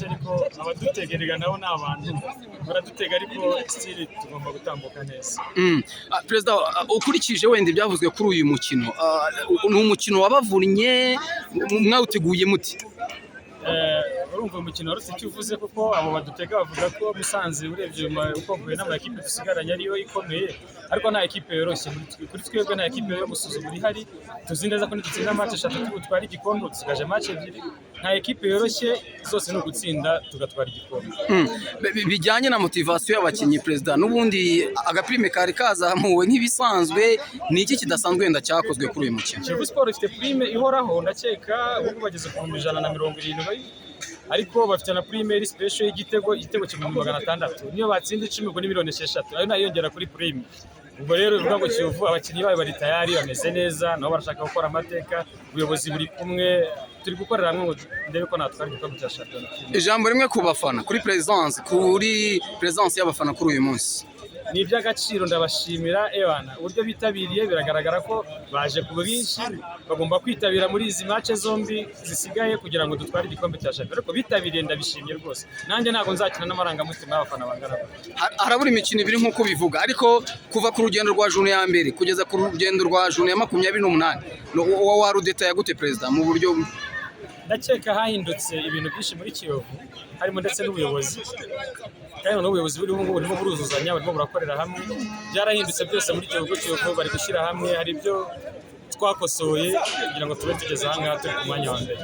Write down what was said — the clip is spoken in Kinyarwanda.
ariko abadutegerega nabo ni abantu baradutega ariko stili tugomba gutambuka neza. Perezida, ukurikije wenda ibyavuzwe kuri uyu mukino, ni umukino wabavunye mwawuteguye muti? Urumva umukino warutse icyo uvuze kuko abo badutega bavuga ko Musanze urebye uko mvuye n'amakipe dusigaranye ariyo ikomeye, ariko nta ekipe yoroshye kuri twebwe, nta ekipe yo gusuzugura ihari. Tuzi neza ko nidutsinda match 3 tugutwara igikombe, dusigaje match 2. Nta ekipe yoroshye, zose no gutsinda tugatwara igikombe. Bijyanye na motivation y'abakinnyi, Perezida, n'ubundi agaprime kari kazamuwe nk'ibisanzwe, ni iki kidasanzwe wenda cyakozwe kuri uyu mukino? Kiyovu Sport ifite prime ihoraho, ndakeka ubu bageze ku 170, ariko bafite na primary special y'igitego kigumba 600. Niyo batsinda 10 ngo ni miliyoni 6, ayo nayongera kuri prime. Ubwo rero bivuga ngo Kiyovu abakinnyi bayo bari tayari, bameze neza, nabo barashaka gukora amateka, ubuyobozi buri kumwe, turi gukorera hamwe ngo ndebe ko natwara igikombe cya shampiyona. Ijambo rimwe ku bafana, kuri presence y'abafana kuri uyu munsi. Ni iby'agaciro, ndabashimira ebana uburyo bitabiriye, biragaragara ko baje ku bwinshi, bagomba kwitabira muri izi match zombi zisigaye kugira ngo dutware igikombe cya shampiyona. Ariko bitabiriye ndabishimye rwose, nanjye ntago nzakina n'amarangamutima y'abafana bangana. Harabura imikino ibiri nk'uko bivuga, ariko kuva ku rugendo rwa june ya mbere kugeza ku rugendo rwa june ya 28, warudeta ya gute Perezida mu buryo? Ndakeka hahindutse ibintu byinshi muri Kiyovu, harimo ndetse n'ubuyobozi, kandi n'ubuyobozi buri ubu burimo buruzuzanya, barimo burakorera hamwe. Byarahindutse byose muri Kiyovu, bari gushyira hamwe, hari ibyo twakosoye kugira ngo tube tugeze aha ngaha turi ku mwanya wa mbere.